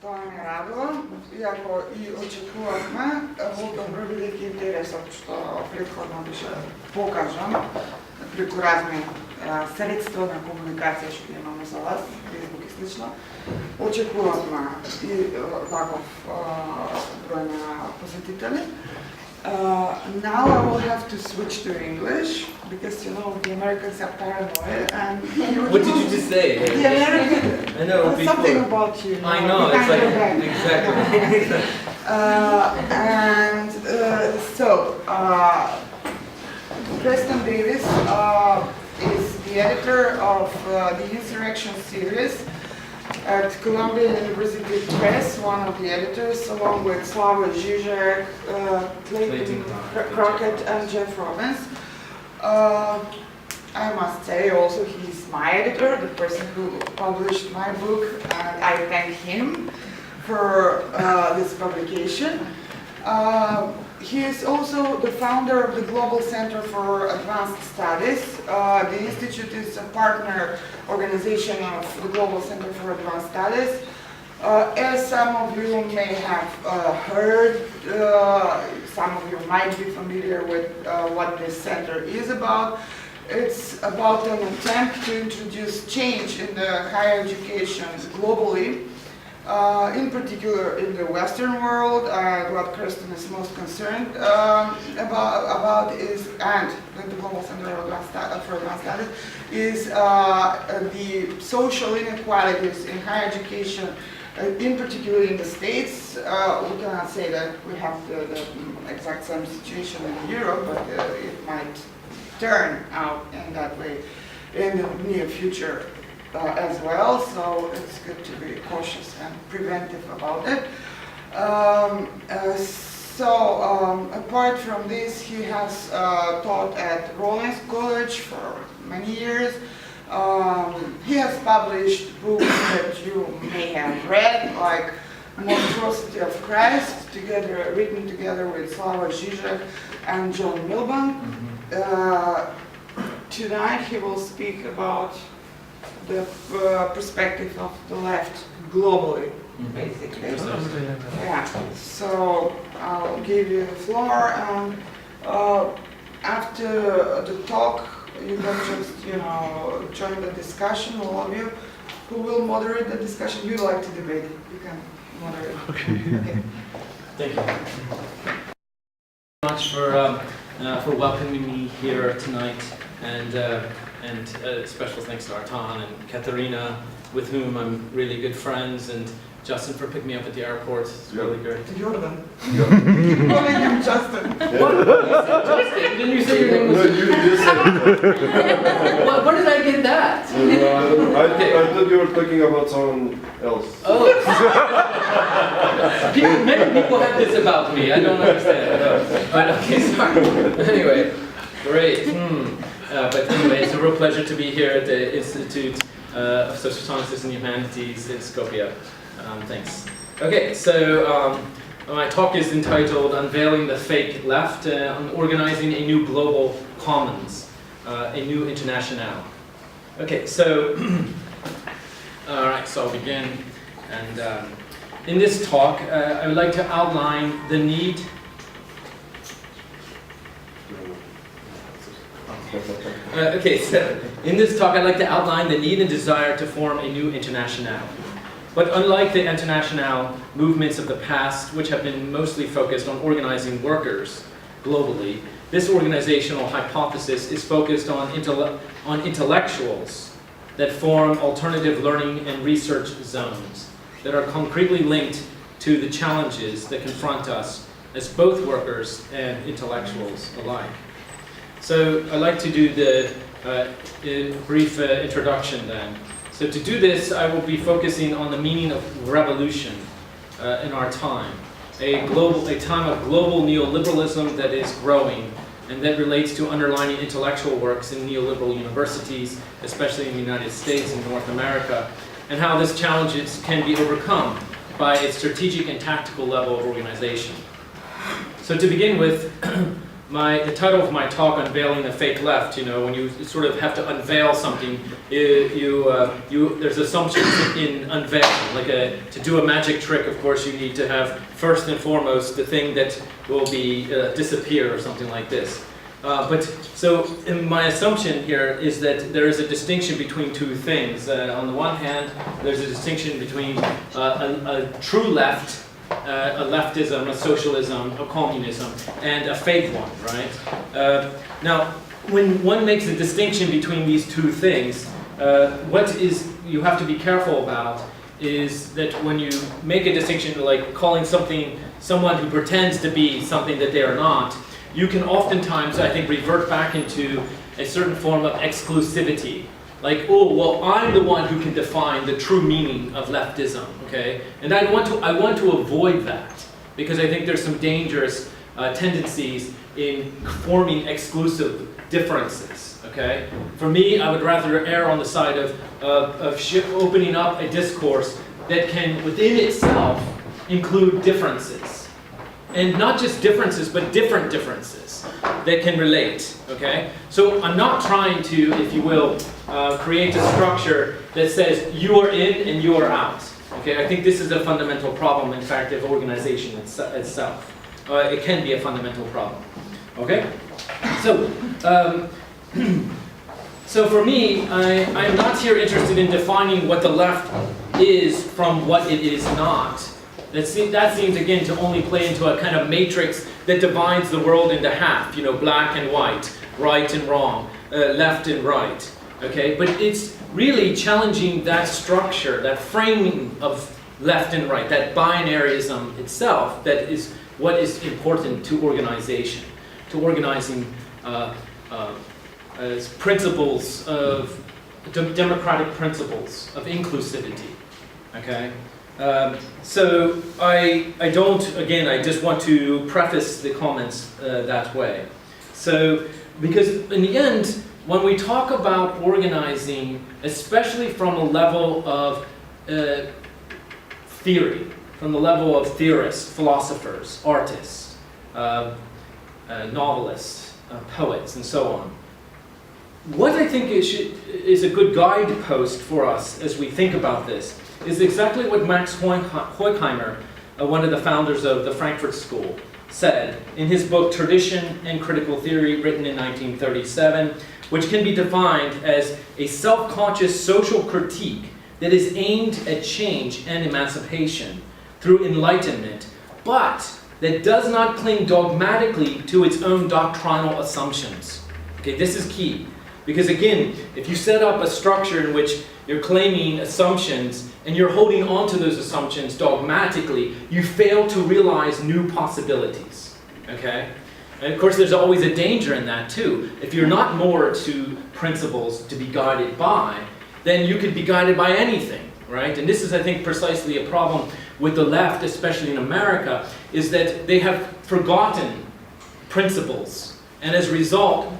Това ме радува, иако и очекувавме, во добро бидејќи интересот што претходно беше покажан преку разни средства на комуникација што имаме за вас, Facebook и слично, очекувавме и ваков број на посетители. Now I will have to switch to English because you know the Americans are paranoid and what did you just say? The American, I know something about you. I know, it's like exactly. So Creston Davis is the editor of the Insurrection series at Columbia University Press, one of the editors, along with Slavoj Žižek, Clayton Crockett, and Jeff Robbins. I must say also he's my editor, the person who published my book, and I thank him for this publication. He is also the founder of the Global Center for Advanced Studies. The Institute is a partner organization of the Global Center for Advanced Studies. As some of you may have heard, some of you might be familiar with what this center is about. It's about an attempt to introduce change in the higher education globally. In particular in the Western world, what Creston is most concerned about is, and the Global Center for Advanced Studies, is the social inequalities in higher education, in particular in the States. We cannot say that we have the exact same situation in Europe, but it might turn out in that way in the near future. As well, so it's good to be cautious and preventive about it. Apart from this, he has taught at Rollins College for many years. He has published books that you may have read, like Monstrosity of Christ, written together with Slavoj Žižek and John Milbank. Tonight he will speak about the perspective of the left globally, basically. Yeah. So I'll give you the floor, and after the talk, you can just, join the discussion, all of you. Who will moderate the discussion? You like to debate it. You can moderate. Okay. Thank you very much for welcoming me here tonight, and special thanks to Artan and Katerina, with whom I'm really good friends, and Justin for picking me up at the airport. It's really great. Jordan. Keep calling him Justin. What? You said Justin? Didn't you say your name was? No, you said. Where did I get that? I thought you were talking about someone else. Oh. Many people have this about me. I don't understand. No. But okay, sorry. Anyway, great. But anyway, it's a real pleasure to be here at the Institute of Social Sciences and Humanities in Skopje. Thanks. Okay, so my talk is entitled Unveiling the Fake Left, on organizing a new global commons, a new internationale. Okay, so, all right, so I'll begin. And in this talk, I would like to outline the need. Okay, so in this talk I'd like to outline the need and desire to form a new internationale. But unlike the internationale movements of the past, which have been mostly focused on organizing workers globally, this organizational hypothesis is focused on intellectuals that form alternative learning and research zones that are concretely linked to the challenges that confront us as both workers and intellectuals alike. So I'd like to do the brief introduction then. So to do this, I will be focusing on the meaning of revolution in our time, a time of global neoliberalism that is growing and that relates to underlining intellectual works in neoliberal universities, especially in the United States and North America, and how this challenges can be overcome by its strategic and tactical level of organization. So to begin with, the title of my talk, Unveiling the Fake Left, you know, when you sort of have to unveil something, there's assumptions in unveiling. Like to do a magic trick, of course, you need to have first and foremost the thing that will be disappear or something like this. So my assumption here is that there is a distinction between two things. On the one hand, there's a distinction between a true left, a leftism, a socialism, a communism, and a fake one, right? Now, when one makes a distinction between these two things, what you have to be careful about is that when you make a distinction, like calling someone who pretends to be something that they are not, you can oftentimes, I think, revert back into a certain form of exclusivity. Like, oh, well, I'm the one who can define the true meaning of leftism, okay? And I want to avoid that, because I think there's some dangerous tendencies in forming exclusive differences, okay? For me, I would rather err on the side of opening up a discourse that can, within itself, include differences. And not just differences, but different differences that can relate, okay? So I'm not trying to, if you will, create a structure that says you are in and you are out, okay? I think this is a fundamental problem, in fact, of organization itself. It can be a fundamental problem, okay? So, so for me, I'm not here interested in defining what the left is from what it is not. That seems, again, to only play into a kind of matrix that divides the world into half, you know, black and white, right and wrong, left and right, okay? But it's really challenging that structure, that framing of left and right, that binaryism itself, that is what is important to organization, to organizing as principles of, democratic principles of inclusivity, okay? So I just want to preface the comments that way. So, because in the end, when we talk about organizing, especially from a level of theory, from the level of theorists, philosophers, artists, novelists, poets, and so on, what I think is a good guidepost for us as we think about this is exactly what Max Horkheimer, one of the founders of the Frankfurt School, said in his book Tradition and Critical Theory, written in 1937, which can be defined as a self-conscious social critique that is aimed at change and emancipation through enlightenment, but that does not cling dogmatically to its own doctrinal assumptions. Okay, this is key. Because again, if you set up a structure in which you're claiming assumptions and you're holding on to those assumptions dogmatically, you fail to realize new possibilities, okay? And of course, there's always a danger in that too. If you're not moored to principles to be guided by, then you could be guided by anything, right? And this is, I think, precisely a problem with the left, especially in America, is that they have forgotten principles. And as a result,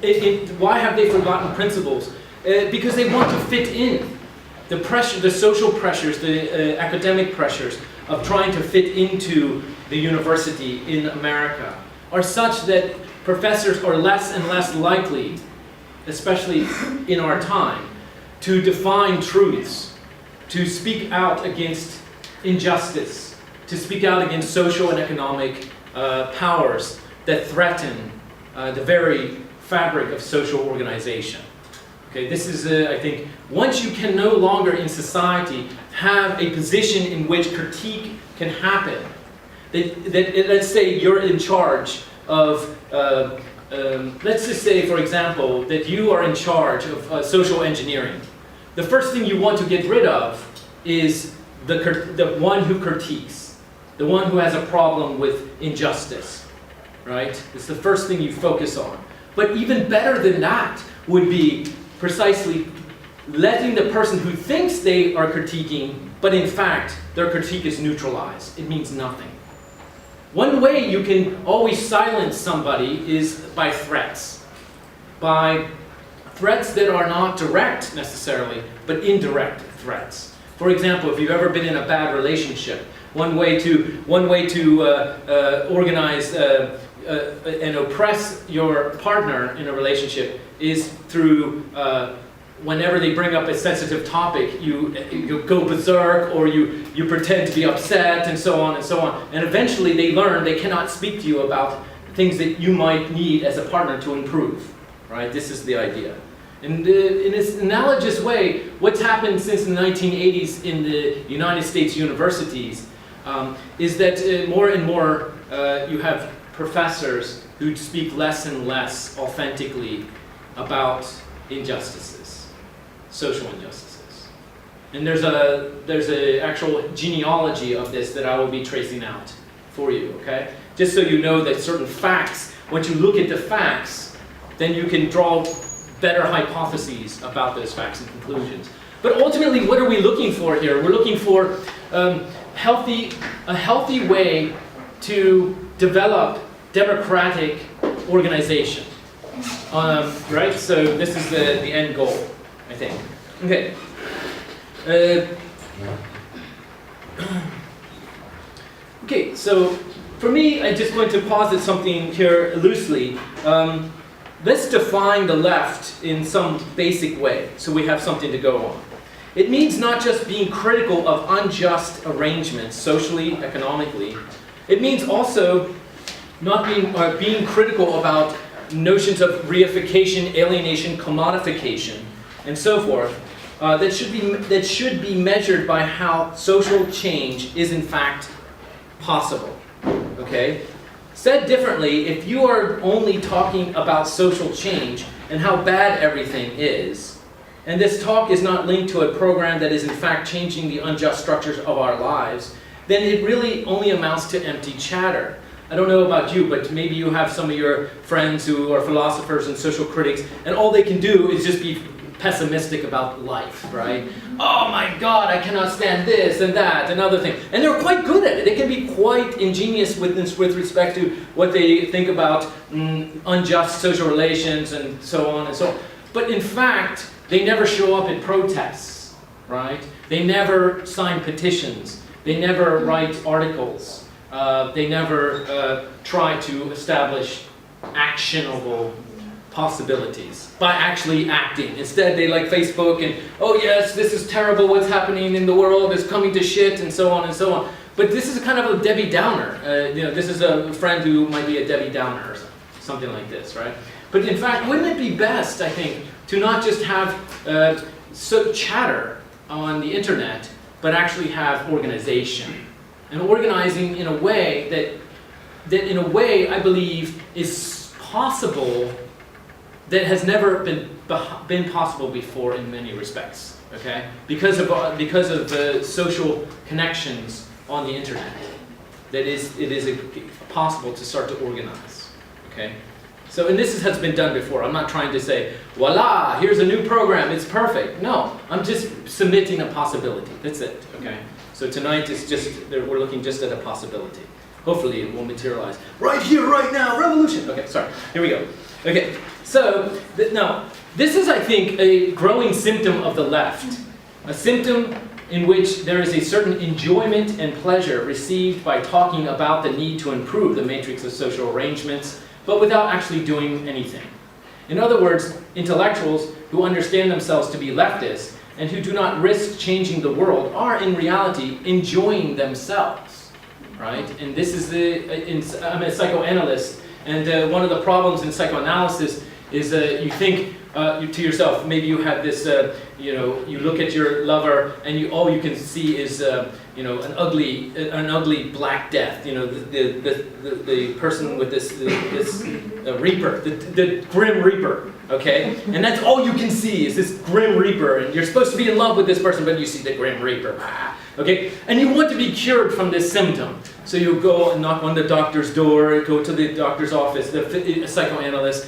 why have they forgotten principles? Because they want to fit in. The pressure, the social pressures, the academic pressures of trying to fit into the university in America are such that professors are less and less likely, especially in our time, to define truths, to speak out against injustice, to speak out against social and economic powers that threaten the very fabric of social organization. Okay, this is, I think, once you can no longer in society have a position in which critique can happen, that let's say you're in charge of, let's just say, for example, that you are in charge of social engineering. The first thing you want to get rid of is the one who critiques, the one who has a problem with injustice. Right? It's the first thing you focus on. But even better than that would be precisely letting the person who thinks they are critiquing, but in fact, their critique is neutralized. It means nothing. One way you can always silence somebody is by threats. By threats that are not direct necessarily, but indirect threats. For example, if you've ever been in a bad relationship, one way to organize and oppress your partner in a relationship is through whenever they bring up a sensitive topic, you go berserk, or you pretend to be upset, and so on and so on. And eventually they learn they cannot speak to you about things that you might need as a partner to improve, right? This is the idea. And in this analogous way, what's happened since the 1980s in the United States universities is that more and more you have professors who speak less and less authentically about injustices, social injustices. And there's a actual genealogy of this that I will be tracing out for you, okay? Just so you know that certain facts, once you look at the facts, then you can draw better hypotheses about those facts and conclusions. But ultimately, what are we looking for here? We're looking for a healthy way to develop democratic organization. Right? So this is the end goal, I think. Okay. Okay, so for me, I'm just going to posit something here loosely. Let's define the left in some basic way, so we have something to go on. It means not just being critical of unjust arrangements, socially, economically. It means also not being critical about notions of reification, alienation, commodification, and so forth. That should be measured by how social change is in fact possible. Okay? Said differently, if you are only talking about social change and how bad everything is, and this talk is not linked to a program that is in fact changing the unjust structures of our lives, then it really only amounts to empty chatter. I don't know about you, but maybe you have some of your friends who are philosophers and social critics, and all they can do is just be pessimistic about life, right? Oh my God, I cannot stand this and that and other things. And they're quite good at it. They can be quite ingenious with respect to what they think about unjust social relations and so on and so on. But in fact, they never show up in protests, right? They never sign petitions. They never write articles. They never try to establish actionable possibilities by actually acting. Instead, they like Facebook and, oh yes, this is terrible, what's happening in the world is coming to shit, and so on and so on. But this is kind of a Debbie Downer. This is a friend who might be a Debbie Downer or something like this, right? But in fact, wouldn't it be best, I think, to not just have chatter on the internet, but actually have organization. And organizing in a way that in a way I believe is possible, that has never been possible before in many respects, okay? Because of the social connections on the internet, it is possible to start to organize, okay? So, and this has been done before. I'm not trying to say, voila, here's a new program, it's perfect. No, I'm just submitting a possibility. That's it, okay? So tonight is just, we're looking just at a possibility. Hopefully it will materialize. Right here, right now, revolution! Okay, sorry, here we go. Okay, so, now, this is, I think, a growing symptom of the left. A symptom in which there is a certain enjoyment and pleasure received by talking about the need to improve the matrix of social arrangements, but without actually doing anything. In other words, intellectuals who understand themselves to be leftists and who do not risk changing the world are in reality enjoying themselves, right? And this is I'm a psychoanalyst, and one of the problems in psychoanalysis is you think to yourself, maybe you have this, you look at your lover and all you can see is, an ugly black death. The person with this reaper, the grim reaper. Okay, and that's all you can see is this grim reaper, and you're supposed to be in love with this person, but you see the grim reaper. Okay, and you want to be cured from this symptom, so you go and knock on the doctor's door, go to the doctor's office, the psychoanalyst.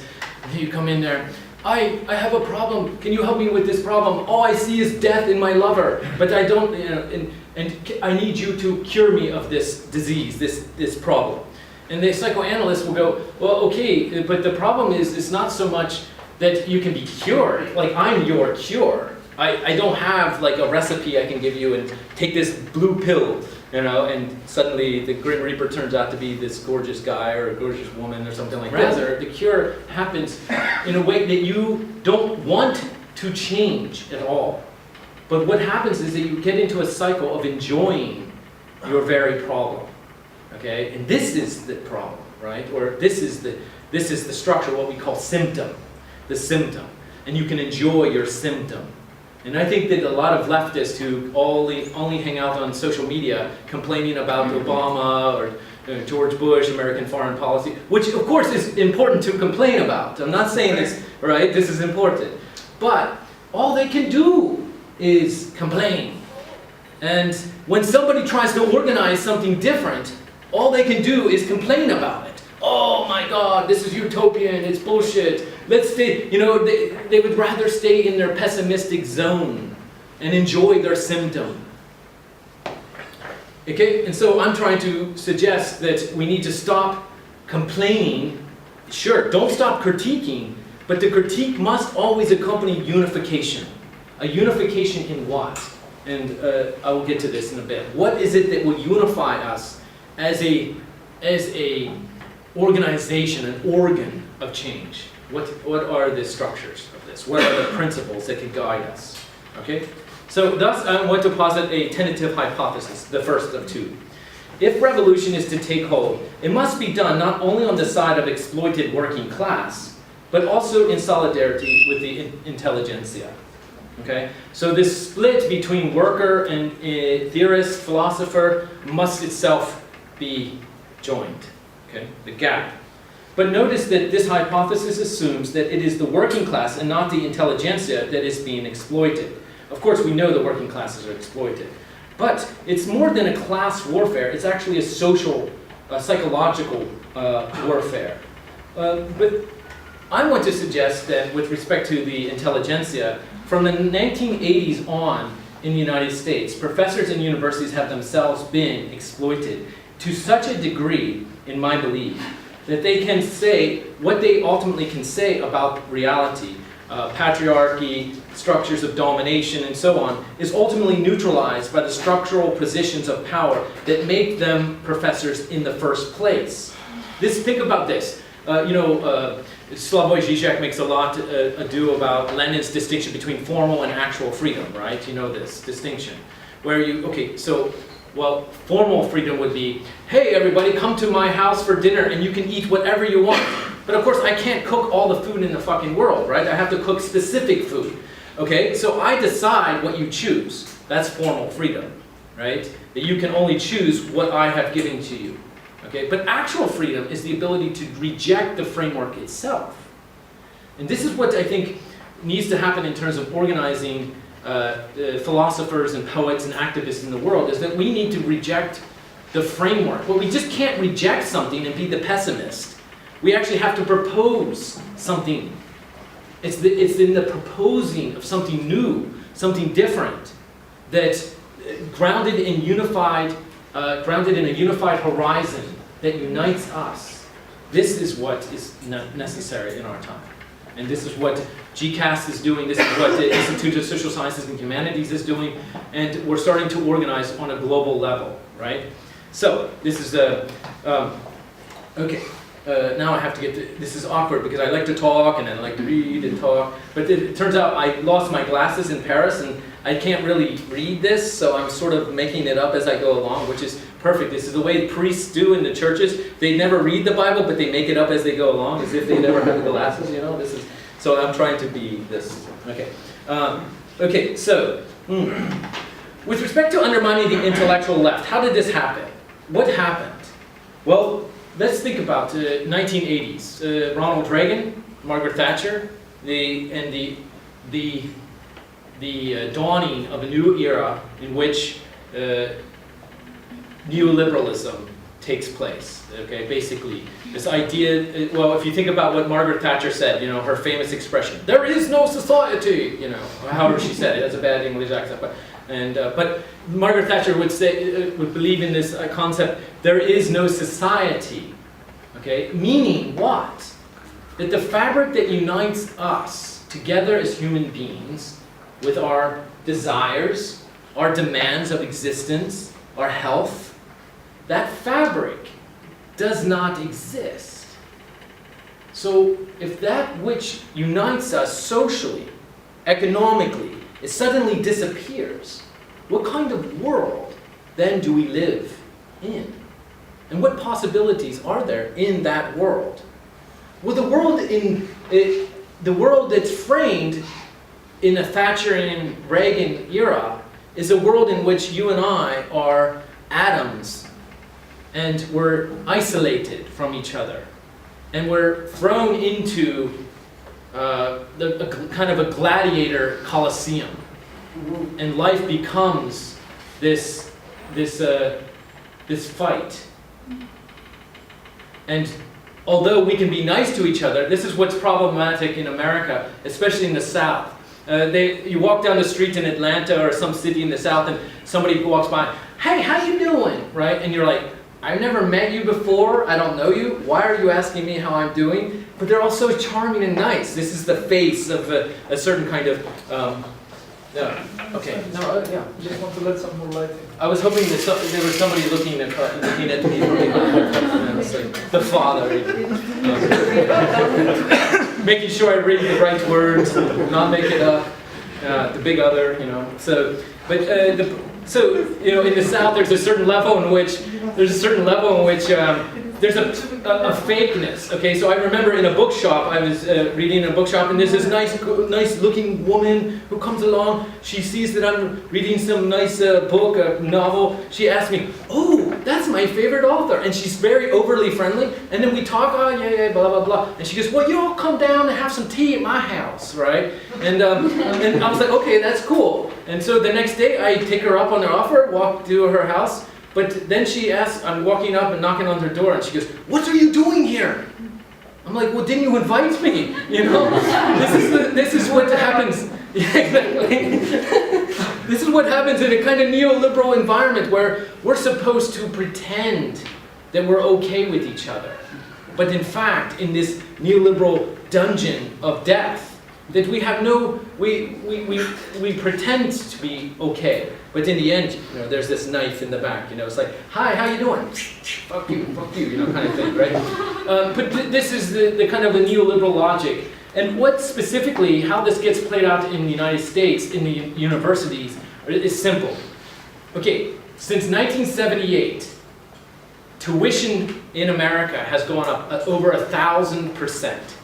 You come in there, I have a problem, can you help me with this problem? All I see is death in my lover, but I don't, and I need you to cure me of this disease, this problem. And the psychoanalyst will go, well, okay, but the problem is, it's not so much that you can be cured, like I'm your cure. I don't have like a recipe I can give you and take this blue pill, you know, and suddenly the Grim Reaper turns out to be this gorgeous guy or a gorgeous woman or something like that. Rather, the cure happens in a way that you don't want to change at all. But what happens is that you get into a cycle of enjoying your very problem, okay? And this is the problem, right? Or this is the structure, what we call symptom, the symptom. And you can enjoy your symptom. And I think that a lot of leftists who only hang out on social media complaining about Obama or George Bush, American foreign policy, which of course is important to complain about. I'm not saying this, right? This is important. But all they can do is complain. And when somebody tries to organize something different, all they can do is complain about it. Oh my God, this is utopian, it's bullshit. Let's stay, you know, they would rather stay in their pessimistic zone and enjoy their symptom. Okay, and so I'm trying to suggest that we need to stop complaining. Sure, don't stop critiquing, but the critique must always accompany unification. A unification in what? And I will get to this in a bit. What is it that will unify us as a organization, an organ of change? What are the structures of this? What are the principles that can guide us? Okay? So thus I want to posit a tentative hypothesis, the first of two. If revolution is to take hold, it must be done not only on the side of exploited working class, but also in solidarity with the intelligentsia. Okay? So this split between worker and theorist, philosopher, must itself be joined. Okay? The gap. But notice that this hypothesis assumes that it is the working class and not the intelligentsia that is being exploited. Of course, we know the working classes are exploited. But it's more than a class warfare. It's actually a social, psychological warfare. But I want to suggest that with respect to the intelligentsia, from the 1980s on in the United States, professors in universities have themselves been exploited to such a degree, in my belief, that they can say what they ultimately can say about reality, patriarchy, structures of domination, and so on, is ultimately neutralized by the structural positions of power that make them professors in the first place. Think about this. Slavoj Žižek makes a lot ado about Lenin's distinction between formal and actual freedom, right? You know this distinction. Formal freedom would be, hey everybody, come to my house for dinner and you can eat whatever you want. But of course I can't cook all the food in the fucking world, right? I have to cook specific food. Okay, so I decide what you choose. That's formal freedom, right? That you can only choose what I have given to you. Okay, but actual freedom is the ability to reject the framework itself. And this is what I think needs to happen in terms of organizing philosophers and poets and activists in the world, is that we need to reject the framework. Well, we just can't reject something and be the pessimist. We actually have to propose something. It's in the proposing of something new, something different, that grounded in a unified horizon that unites us. This is what is necessary in our time. And this is what GCAS is doing, this is what the Institute of Social Sciences and Humanities is doing, and we're starting to organize on a global level, right? So, this is now I have to get to, this is awkward because I like to talk and I like to read and talk, but it turns out I lost my glasses in Paris and I can't really read this, so I'm sort of making it up as I go along, which is perfect. This is the way priests do in the churches. They never read the Bible, but they make it up as they go along, as if they never had the glasses, you know? So I'm trying to be this. Okay. With respect to undermining the intellectual left, how did this happen? What happened? Well, let's think about 1980s. Ronald Reagan, Margaret Thatcher, the dawning of a new era in which neoliberalism takes place. Okay, basically, this idea, well, if you think about what Margaret Thatcher said, you know, her famous expression, "There is no society," you know, however she said it, that's a bad English accent, but Margaret Thatcher would believe in this concept, there is no society, okay, meaning what? That the fabric that unites us together as human beings with our desires, our demands of existence, our health, that fabric does not exist. So if that which unites us socially, economically, it suddenly disappears, what kind of world then do we live in? And what possibilities are there in that world? Well, the world that's framed in a Thatcherian Reagan era is a world in which you and I are atoms, and we're isolated from each other, and we're thrown into kind of a gladiator coliseum, and life becomes this fight. And although we can be nice to each other, this is what's problematic in America, especially in the South. You walk down the street in Atlanta or some city in the South, and somebody walks by, "Hey, how you doing?" Right? And you're like, "I've never met you before. I don't know you. Why are you asking me how I'm doing?" But they're all so charming and nice. This is the face of a certain kind of. Okay. No. Yeah. Just want to let some more light in. I was hoping that there was somebody looking at me from like the father, making sure I read the right words, not make it up, the big other, you know. So, but so you know, in the South, there's a certain level in which there's a fakeness. Okay, so I remember in a bookshop, I was reading in a bookshop, and there's this nice looking woman who comes along. She sees that I'm reading some nice book, a novel. She asks me, "Oh, that's my favorite author," and she's very overly friendly. And then we talk, "Oh yeah, blah blah blah," and she goes, "Well, you all come down and have some tea at my house, right?" And and I was like, "Okay, that's cool." And so the next day, I take her up on her offer, walk to her house. But then she asks, I'm walking up and knocking on her door, and she goes, "What are you doing here?" I'm like, "Well, didn't you invite me?" You know, this is what happens. Yeah, exactly. This is what happens in a kind of neoliberal environment where we're supposed to pretend that we're okay with each other, but in fact, in this neoliberal dungeon of death, that we have we pretend to be okay. But in the end, you know, there's this knife in the back. You know, it's like, "Hi, how you doing?" fuck you, you know, kind of thing, right? But this is the kind of the neoliberal logic. And what specifically, how this gets played out in the United States, in the universities, is simple. Okay, since 1978, tuition in America has gone up over 1,000%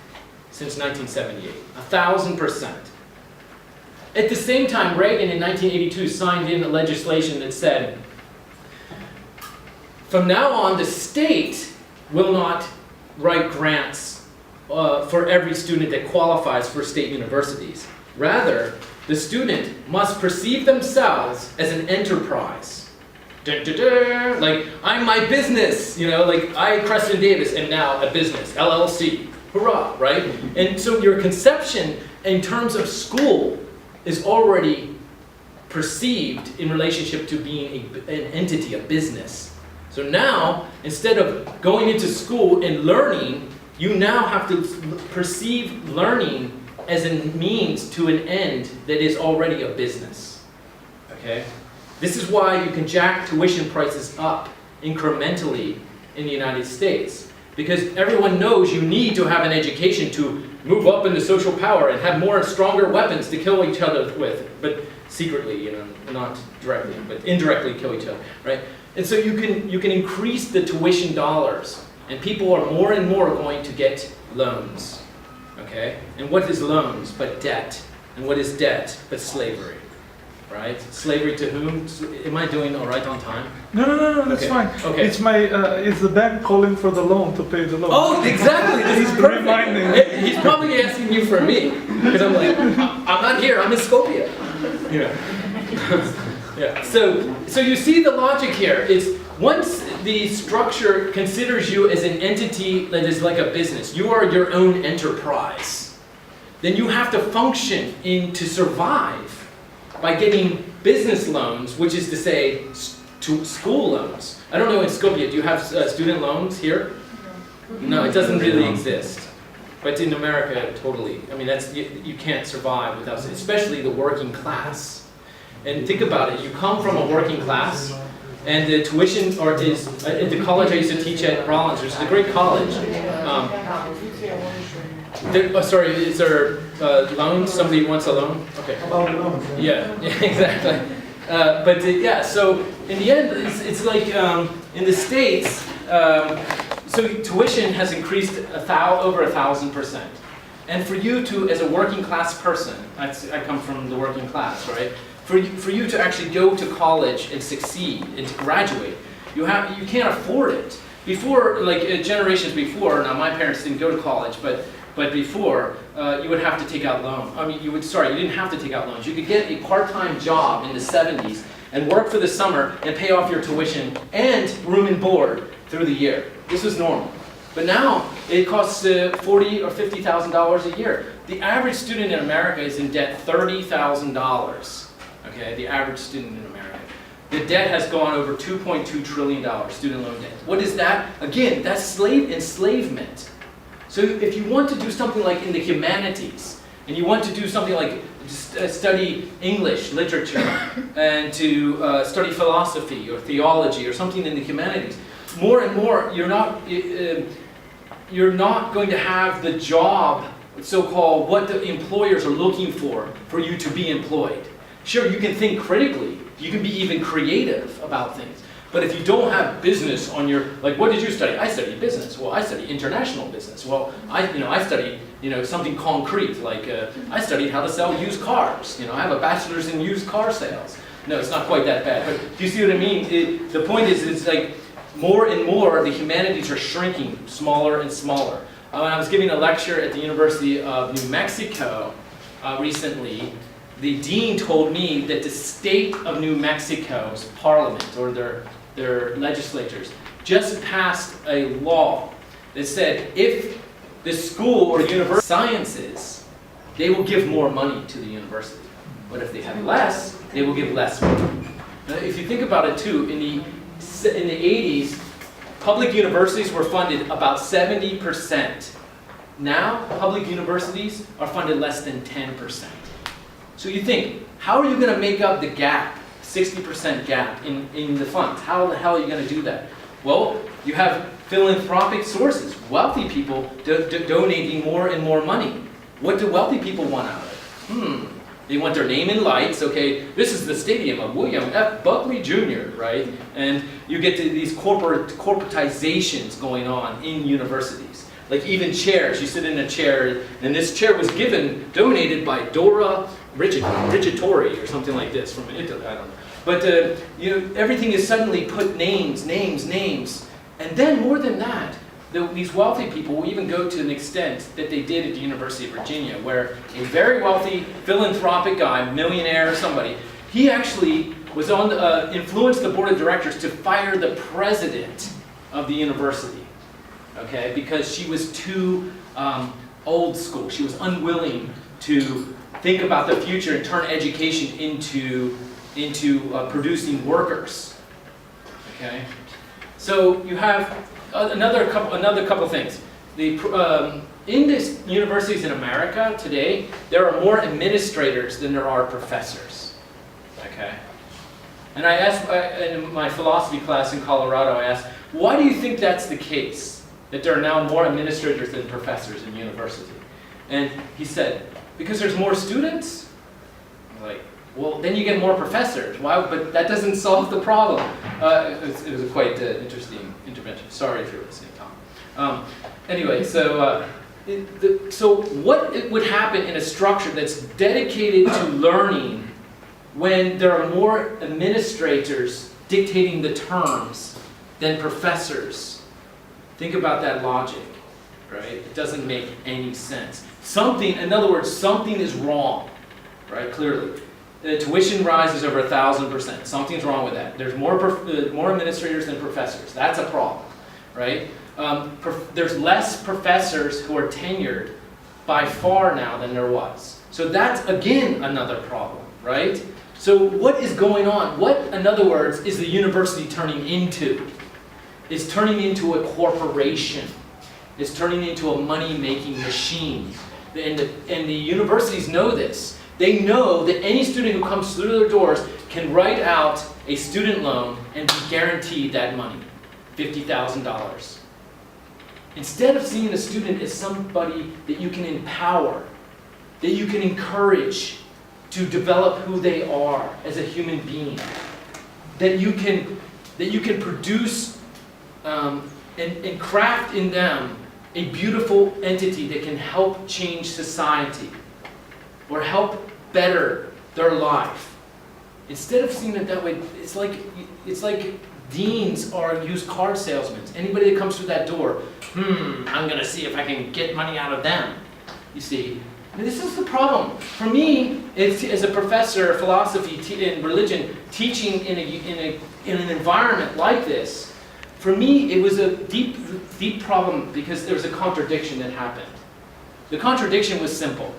since 1978. 1,000%. At the same time, Reagan in 1982 signed in a legislation that said, from now on, the state will not write grants for every student that qualifies for state universities. Rather, the student must perceive themselves as an enterprise. Dun, dun, dun. Like, I'm my business, you know, like I, Creston Davis, am now a business, LLC. Hurrah, right? And so your conception in terms of school is already perceived in relationship to being an entity, a business. So now, instead of going into school and learning, you now have to perceive learning as a means to an end that is already a business. Okay? This is why you can jack tuition prices up incrementally in the United States. Because everyone knows you need to have an education to move up into social power and have more stronger weapons to kill each other with, but secretly, you know, not directly, but indirectly kill each other, right? And so you can increase the tuition dollars, and people are more and more going to get loans, okay? And what is loans but debt? And what is debt but slavery? Right? Slavery to whom? Am I doing all right on time? No, that's okay. fine. Okay. It's the bank calling for the loan to pay the loan. Oh, exactly. This is perfect. Reminding. He's probably asking you for me because I'm like, I'm not here. I'm in Skopje. Yeah. Yeah. So you see the logic here is once the structure considers you as an entity that is like a business, you are your own enterprise. Then you have to function to survive by getting business loans, which is to say, to school loans. I don't know in Skopje, do you have student loans here? No, it doesn't really exist. But in America, totally. I mean, you can't survive without, especially the working class. And think about it. You come from a working class, and the tuition, at the college I used to teach at Rollins, which is a great college. Sorry, is there loans? Somebody wants a loan? Okay. About loans. Yeah, exactly. Yeah, so in the end, it's like in the States, so tuition has increased over 1,000%. And for you to, as a working class person, I come from the working class, right? For you to actually go to college and succeed and to graduate, you can't afford it. Before, like generations before, now my parents didn't go to college, but before, you would have to take out loans. I mean, you didn't have to take out loans. You could get a part-time job in the 70s and work for the summer and pay off your tuition and room and board through the year. This was normal. But now, it costs $40,000 or $50,000 a year. The average student in America is in debt $30,000. Okay, the average student in America. The debt has gone over $2.2 trillion, student loan debt. What is that? Again, that's slave enslavement. So if you want to do something like in the humanities, and you want to do something like study English literature, and to study philosophy or theology or something in the humanities, more and more you're not going to have the job, so-called what the employers are looking for you to be employed. Sure, you can think critically, you can be even creative about things. But if you don't have business on your, like, what did you study? I studied business. Well, I studied international business. Well, I studied, something concrete. Like, I studied how to sell used cars. I have a bachelor's in used car sales. No, it's not quite that bad. But do you see what I mean? The point is, it's like more and more the humanities are shrinking, smaller and smaller. When I was giving a lecture at the University of New Mexico recently, the dean told me that the state of New Mexico's parliament, or their legislatures, just passed a law that said if the school or university sciences, they will give more money to the university. But if they have less, they will give less money. Now, if you think about it too, in the 80s, public universities were funded about 70%. Now, public universities are funded less than 10%. So you think, how are you going to make up the gap, 60% gap in the funds? How the hell are you going to do that? Well, you have philanthropic sources, wealthy people donating more and more money. What do wealthy people want out of it? They want their name in lights. Okay, this is the stadium of William F. Buckley Jr., right? And you get to these corporatizations going on in universities. Like even chairs, you sit in a chair, and this chair was donated by Dora Rigitori or something like this from Italy, I don't know. But everything is suddenly put names, and then more than that, these wealthy people will even go to an extent that they did at the University of Virginia, where a very wealthy philanthropic guy, millionaire or somebody, he actually was influenced the board of directors to fire the president of the university. Okay, because she was too old school. She was unwilling to think about the future and turn education into producing workers. Okay, so you have another couple things. In these universities in America today, there are more administrators than there are professors. Okay, and I asked in my philosophy class in Colorado, I asked, why do you think that's the case? That there are now more administrators than professors in university. And he said, because there's more students? I was like, well, then you get more professors. Why? But that doesn't solve the problem. It was a quite interesting intervention. Sorry if you're listening, Tom. Anyway, so what would happen in a structure that's dedicated to learning when there are more administrators dictating the terms than professors? Think about that logic, right? It doesn't make any sense. In other words, something is wrong, right? Clearly. The tuition rises over 1,000%. Something's wrong with that. There's more administrators than professors. That's a problem, right? There's less professors who are tenured by far now than there was. So that's, again, another problem, right? So what is going on? What, in other words, is the university turning into? Is turning into a corporation. is turning into a money-making machine. And the universities know this. They know that any student who comes through their doors can write out a student loan and be guaranteed that money, $50,000. Instead of seeing a student as somebody that you can empower, that you can encourage to develop who they are as a human being, that you can produce and craft in them a beautiful entity that can help change society or help better their life. Instead of seeing it that way, it's like deans are used car salesmen. Anybody that comes through that door, I'm going to see if I can get money out of them. You see, I mean, this is the problem. For me, as a professor of philosophy and religion, teaching in an environment like this, for me, it was a deep problem because there was a contradiction that happened. The contradiction was simple.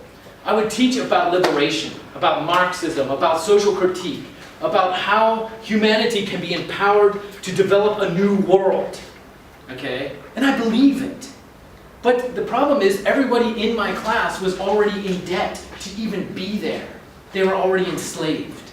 I would teach about liberation, about Marxism, about social critique, about how humanity can be empowered to develop a new world. Okay? And I believe it. But the problem is everybody in my class was already in debt to even be there. They were already enslaved.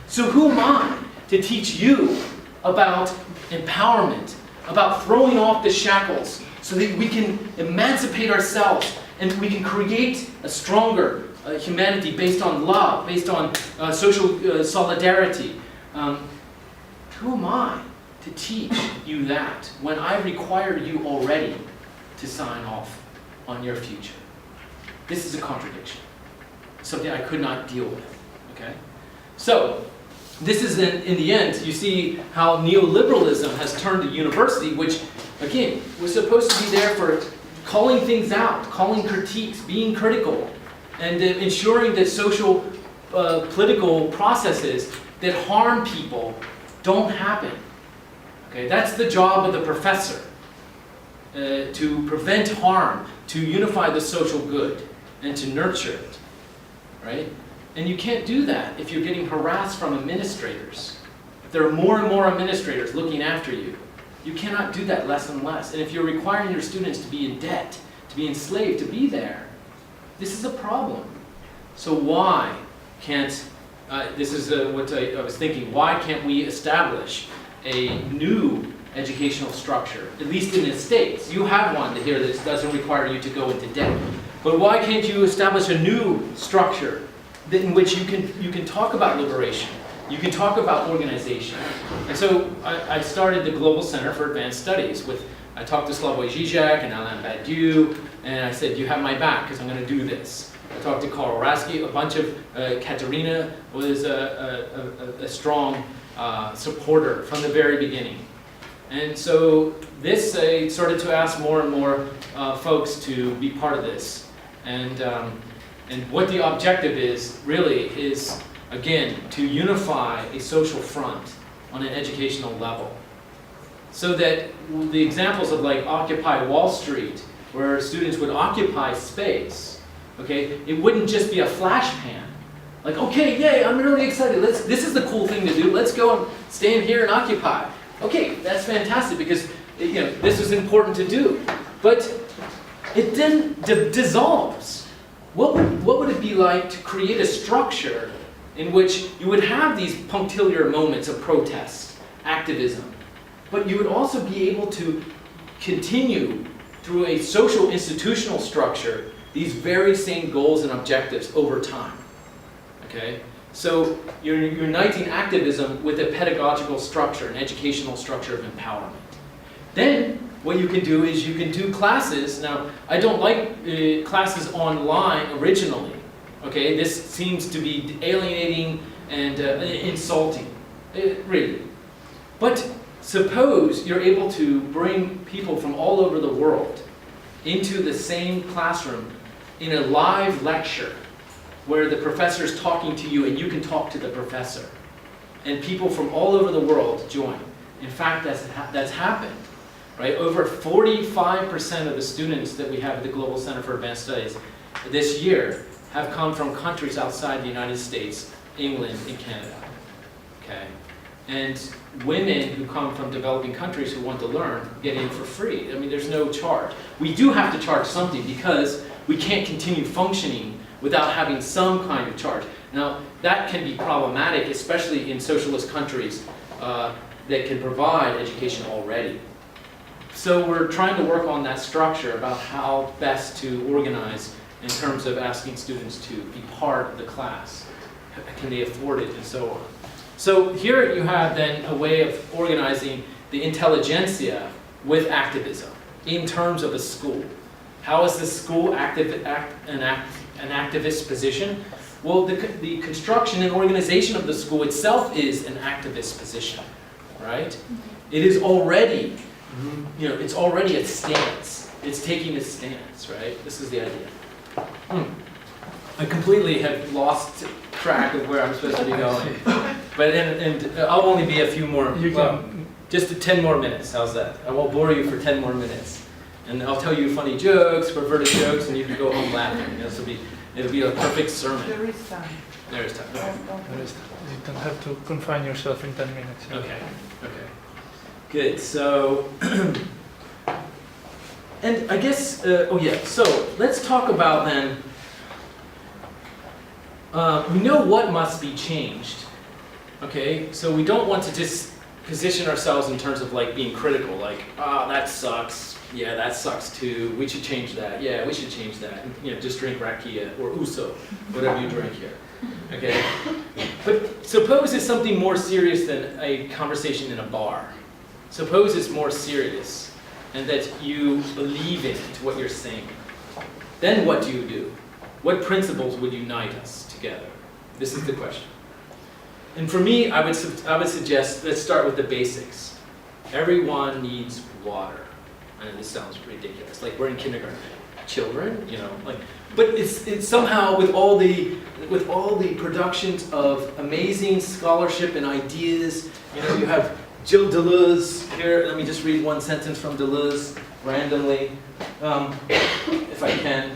So who am I to teach you about empowerment, about throwing off the shackles so that we can emancipate ourselves and we can create a stronger humanity based on love, based on social solidarity. Who am I to teach you that when I require you already to sign off on your future? This is a contradiction, something I could not deal with. Okay, so this is in the end, you see how neoliberalism has turned the university, which again was supposed to be there for calling things out, calling critiques, being critical, and ensuring that social political processes that harm people don't happen. Okay, that's the job of the professor, to prevent harm, to unify the social good, and to nurture it, right? And you can't do that if you're getting harassed from administrators. If there are more and more administrators looking after you, you cannot do that less and less. And if you're requiring your students to be in debt, to be enslaved, to be there, this is a problem. So why can't, this is what I was thinking, why can't we establish a new educational structure, at least in the States? You have one here that doesn't require you to go into debt. But why can't you establish a new structure in which you can talk about liberation, you can talk about organization? And so I started the Global Center for Advanced Studies I talked to Slavoj Žižek and Alain Badiou, and I said, you have my back because I'm going to do this. I talked to Karl Rasky, a bunch of, Katerina was a strong supporter from the very beginning. And so this, I started to ask more and more folks to be part of this. And what the objective is, really, is, again, to unify a social front on an educational level. So that the examples of like Occupy Wall Street, where students would occupy space, okay, it wouldn't just be a flash pan. Like, okay, yay, I'm really excited. This is the cool thing to do. Let's go and stand here and occupy. Okay, that's fantastic because this is important to do. But it then dissolves. What would it be like to create a structure in which you would have these punctiliar moments of protest, activism, but you would also be able to continue through a social institutional structure these very same goals and objectives over time? Okay? So you're uniting activism with a pedagogical structure, an educational structure of empowerment. Then what you can do is you can do classes. Now, I don't like classes online originally. Okay, this seems to be alienating and insulting, really. But suppose you're able to bring people from all over the world into the same classroom in a live lecture where the professor is talking to you and you can talk to the professor. And people from all over the world join. In fact, that's happened. Right? Over 45% of the students that we have at the Global Center for Advanced Studies this year have come from countries outside the United States, England, and Canada. Okay? And women who come from developing countries who want to learn get in for free. I mean, there's no charge. We do have to charge something because we can't continue functioning without having some kind of charge. Now, that can be problematic, especially in socialist countries that can provide education already. So we're trying to work on that structure about how best to organize in terms of asking students to be part of the class. Can they afford it, and so on. So here you have then a way of organizing the intelligentsia with activism in terms of a school. How is the school an activist position? Well, the construction and organization of the school itself is an activist position, right? It is already, it's already a stance. It's taking a stance, right? This is the idea. I completely have lost track of where I'm supposed to be going. But and I'll only be a few more, just 10 more minutes, how's that? I won't bore you for 10 more minutes. And I'll tell you funny jokes, perverted jokes, and you can go home laughing. It'll be a perfect sermon. There is time. There is time. You don't have to confine yourself in 10 minutes. Okay, good, so, and I guess, so let's talk about then, we know what must be changed, okay? So we don't want to just position ourselves in terms of like being critical, like, that sucks, yeah, that sucks too, we should change that, yeah, we should change that, and, just drink rakia or uso, whatever you drink here, okay? But suppose it's something more serious than a conversation in a bar. Suppose it's more serious and that you believe in what you're saying. Then what do? What principles would unite us together? This is the question. And for me, I would suggest, let's start with the basics. Everyone needs water. I know this sounds ridiculous, like we're in kindergarten. Children, but it's somehow with all the productions of amazing scholarship and ideas, you have Gilles Deleuze here. Let me just read one sentence from Deleuze randomly, if I can.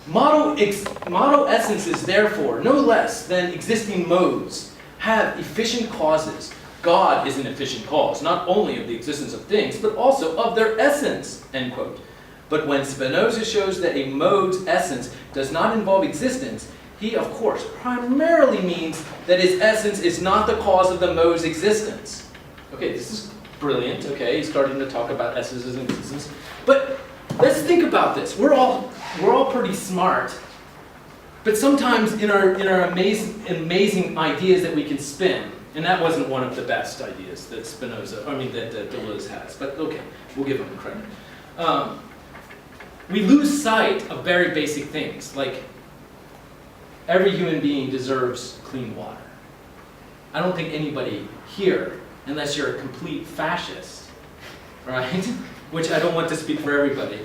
Model essences, therefore, no less than existing modes, have efficient causes. God is an efficient cause, not only of the existence of things, but also of their essence, end quote. But when Spinoza shows that a mode's essence does not involve existence, he, of course, primarily means that its essence is not the cause of the mode's existence. Okay, this is brilliant, okay, he's starting to talk about essences and existence. But let's think about this. We're all pretty smart, but sometimes in our amazing ideas that we can spin, and that wasn't one of the best ideas that that Deleuze has, but okay, we'll give him credit. We lose sight of very basic things, like every human being deserves clean water. I don't think anybody here, unless you're a complete fascist, right? Which I don't want to speak for everybody,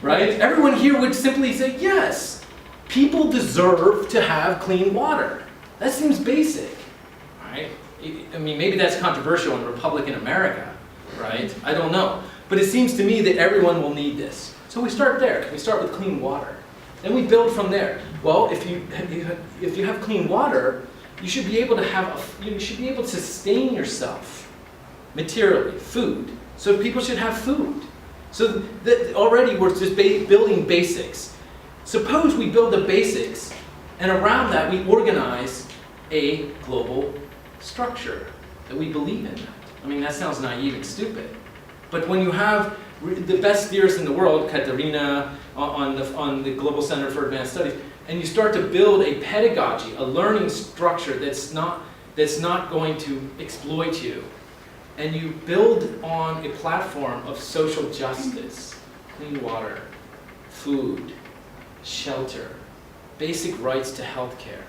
right? Everyone here would simply say, yes, people deserve to have clean water. That seems basic, right? I mean, maybe that's controversial in Republican America, right? I don't know. But it seems to me that everyone will need this. So we start there. We start with clean water. Then we build from there. Well, if you have clean water, you should be able to sustain yourself materially, food. So people should have food. So that already we're just building basics. Suppose we build the basics, and around that we organize a global structure that we believe in. I mean, that sounds naive and stupid. But when you have the best theorists in the world, Katerina on the Global Center for Advanced Studies, and you start to build a pedagogy, a learning structure that's not going to exploit you, and you build on a platform of social justice, clean water, food, shelter, basic rights to health care,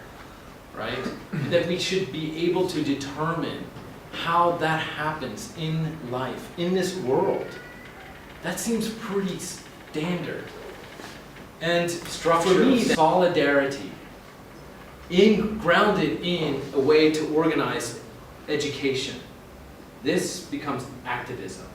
right? And that we should be able to determine how that happens in life, in this world. That seems pretty standard. And for me, solidarity, grounded in a way to organize education. This becomes activism.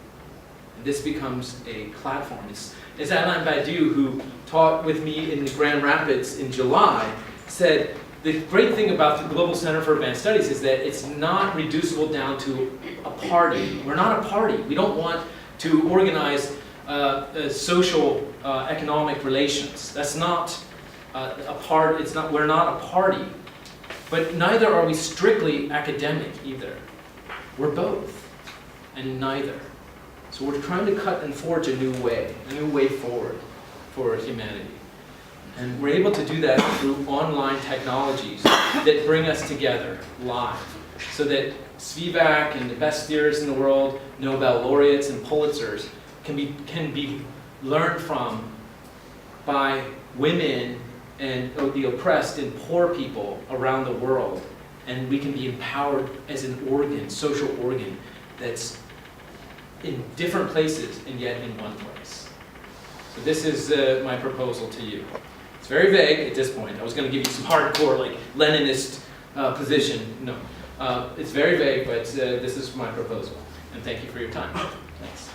This becomes a platform. It's Alain Badiou, who taught with me in Grand Rapids in July, said, the great thing about the Global Center for Advanced Studies is that it's not reducible down to a party. We're not a party. We don't want to organize social, economic relations. That's not a part. It's not. We're not a party. But neither are we strictly academic either. We're both, and neither. So we're trying to cut and forge a new way forward for humanity. And we're able to do that through online technologies that bring us together live. So that Spivak and the best theorists in the world, Nobel laureates and Pulitzers can be learned from by women and the oppressed and poor people around the world. And we can be empowered as an organ, social organ, that's in different places and yet in one place. So this is my proposal to you. It's very vague at this point. I was going to give you some hardcore, like, Leninist position. No. It's very vague, but this is my proposal. And thank you for your time. Thanks.